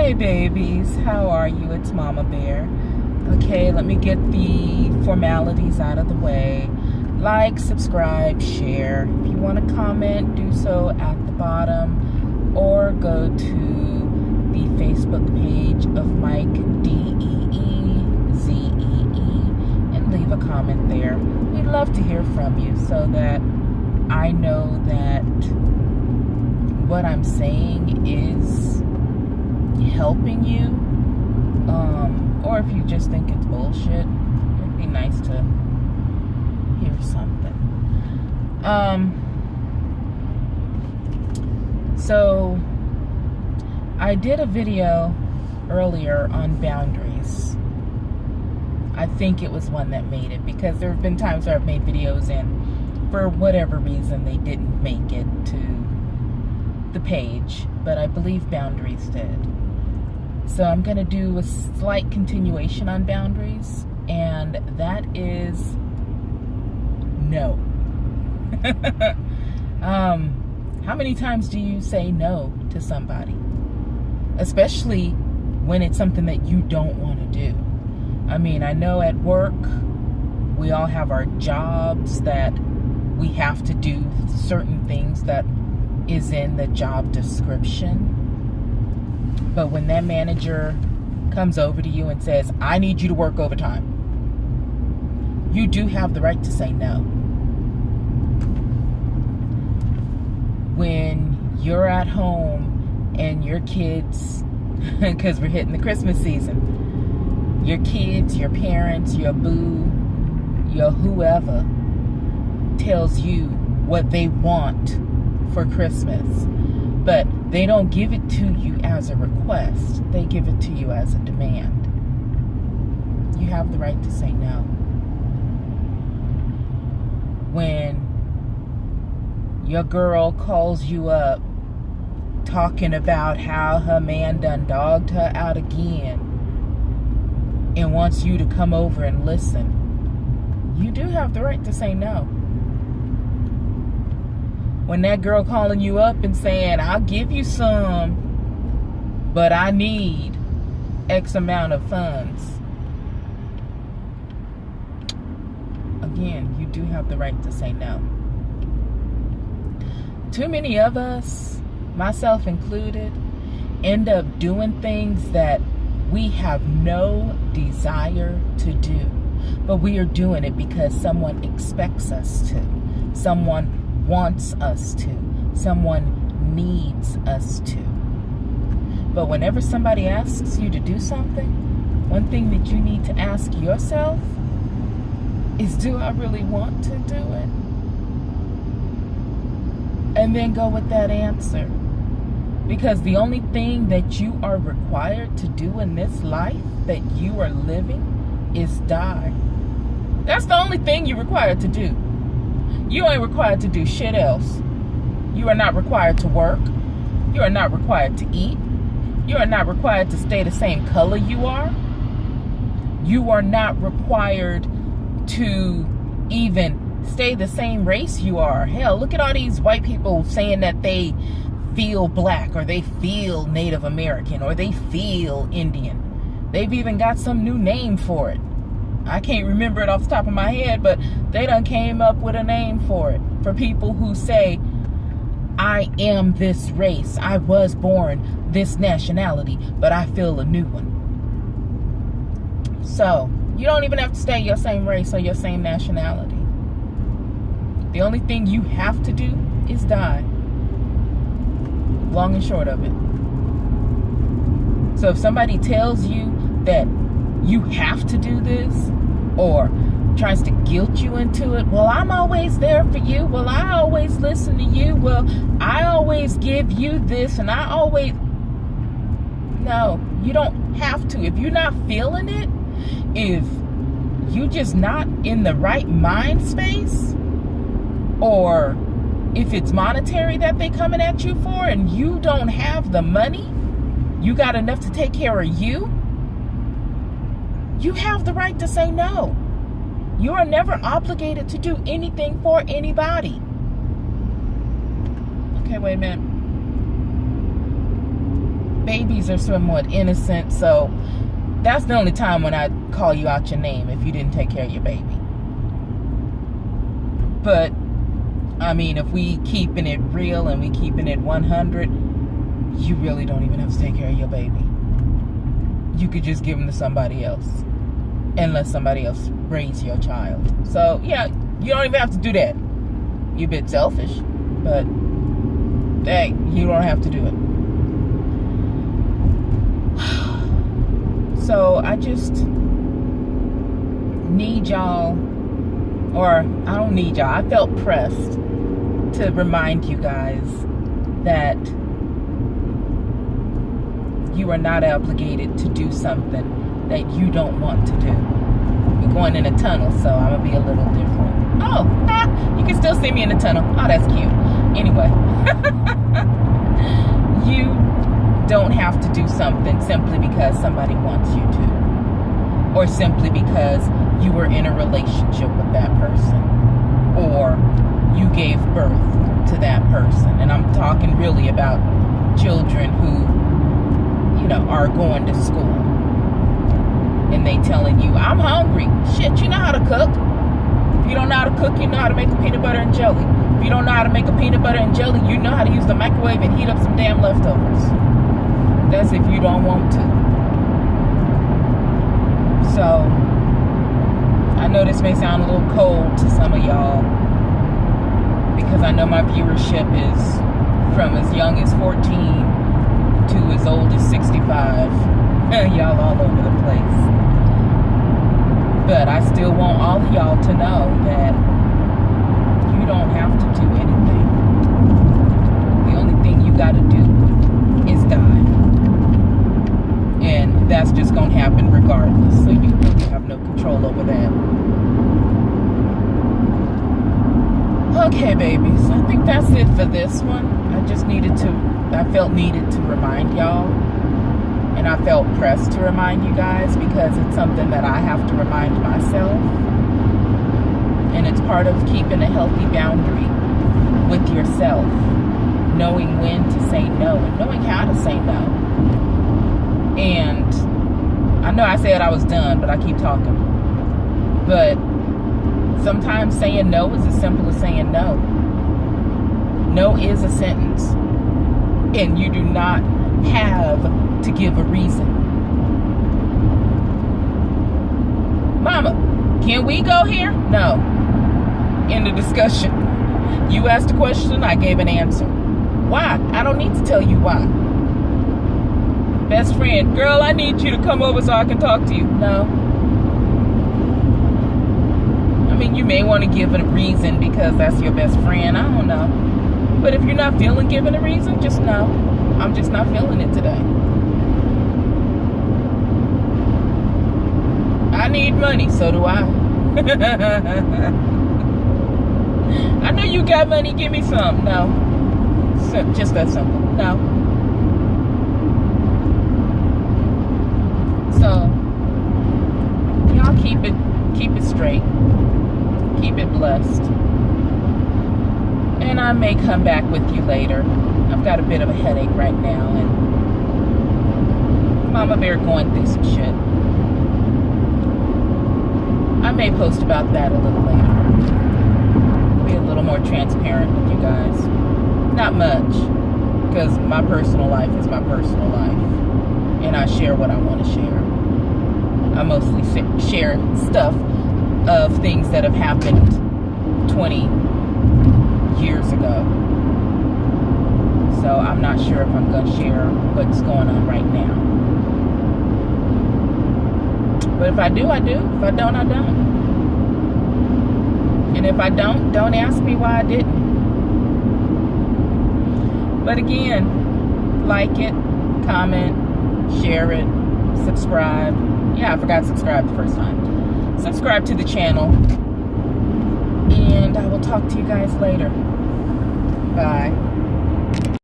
Hey babies, how are you? It's Mama Bear. Okay, let me get the formalities out of the way. Like, subscribe, share. If you want to comment, do so at the bottom or go to the Facebook page of Mike DeeZee and leave a comment there. We'd love to hear from you so that I know that what I'm saying is helping you, or if you just think it's bullshit, it'd be nice to hear something. So I did a video earlier on boundaries. I think it was one that made it, because there have been times where I've made videos and for whatever reason they didn't make it to the page, but I believe boundaries did. So I'm going to do a slight continuation on boundaries, and that is no. How many times do you say no to somebody? Especially when it's something that you don't want to do. I mean, I know at work, we all have our jobs that we have to do certain things that is in the job description. But when that manager comes over to you and says, I need you to work overtime, you do have the right to say no. When you're at home and your kids, because we're hitting the Christmas season, your kids, your parents, your boo, your whoever tells you what they want for Christmas, but they don't give it to you as a request. They give it to you as a demand. You have the right to say no. When your girl calls you up talking about how her man done dogged her out again and wants you to come over and listen, you do have the right to say no. When that girl calling you up and saying, I'll give you some, but I need X amount of funds. Again, you do have the right to say no. Too many of us, myself included, end up doing things that we have no desire to do. But we are doing it because someone expects us to. Someone wants us to. Someone needs us to. But whenever somebody asks you to do something, one thing that you need to ask yourself is, do I really want to do it? And then go with that answer. Because the only thing that you are required to do in this life that you are living is die. That's the only thing you're required to do. You ain't required to do shit else. You are not required to work. You are not required to eat. You are not required to stay the same color you are. You are not required to even stay the same race you are. Hell, look at all these white people saying that they feel black, or they feel Native American, or they feel Indian. They've even got some new name for it. I can't remember it off the top of my head, but they done came up with a name for it. For people who say, I am this race. I was born this nationality, but I feel a new one. So, you don't even have to stay your same race or your same nationality. The only thing you have to do is die. Long and short of it. So if somebody tells you that you have to do this, or tries to guilt you into it, well, I'm always there for you, well, I always listen to you, well, I always give you this, and I always... No, you don't have to. If you're not feeling it, if you're just not in the right mind space, or if it's monetary that they coming at you for and you don't have the money, you got enough to take care of you, you have the right to say no. You are never obligated to do anything for anybody. Okay, wait a minute. babies are somewhat innocent, so that's the only time when I call you out your name if you didn't take care of your baby. But I mean, if we keeping it real and we keeping it 100, you really don't even have to take care of your baby. You could just give them to somebody else and let somebody else raise your child. So yeah, you don't even have to do that. You're a bit selfish, but hey, you don't have to do it. So I just need y'all, or I don't need y'all, I felt pressed to remind you guys that you are not obligated to do something that you don't want to do. We're going in a tunnel, so I'm gonna be a little different. Oh, you can still see me in the tunnel. Oh, that's cute. Anyway, you don't have to do something simply because somebody wants you to, or simply because you were in a relationship with that person, or you gave birth to that person. And I'm talking really about children who, you know, are going to school and they telling you, I'm hungry. Shit, you know how to cook. If you don't know how to cook, you know how to make a peanut butter and jelly. If you don't know how to make a peanut butter and jelly, you know how to use the microwave and heat up some damn leftovers. That's if you don't want to. So I know this may sound a little cold to some of y'all, because I know my viewership is from as young as 14 to as old as 65. Y'all all over the place. But I still want all of y'all to know that you don't have to do anything. The only thing you got to do is die. And that's just going to happen regardless. So you really have no control over that. Okay, babies. I think that's it for this one. I felt needed to remind y'all. And I felt pressed to remind you guys because it's something that I have to remind myself. And it's part of keeping a healthy boundary with yourself. Knowing when to say no and knowing how to say no. And I know I said I was done, but I keep talking. But sometimes saying no is as simple as saying no. No is a sentence. And you do not have to give a reason. Mama, can we go here? No. End of discussion. You asked a question, I gave an answer. Why? I don't need to tell you why. Best friend, girl, I need you to come over so I can talk to you. No. I mean, you may want to give a reason because that's your best friend. I don't know. But if you're not feeling giving a reason, just know. I'm just not feeling it today. I need money, so do I. I know you got money, give me some. No. Just that simple. No. So, y'all keep it straight. Keep it blessed. And I may come back with you later. I've got a bit of a headache right now, and Mama Bear going through some shit. I may post about that a little later. Be a little more transparent with you guys. Not much, because my personal life is my personal life. And I share what I want to share. I mostly share stuff of things that have happened 20 years ago. So I'm not sure if I'm going to share what's going on right now. But if I do, I do. If I don't, I don't. And if I don't ask me why I didn't. But again, like it, comment, share it, subscribe. Yeah, I forgot to subscribe the first time. Subscribe to the channel. And I will talk to you guys later. Bye.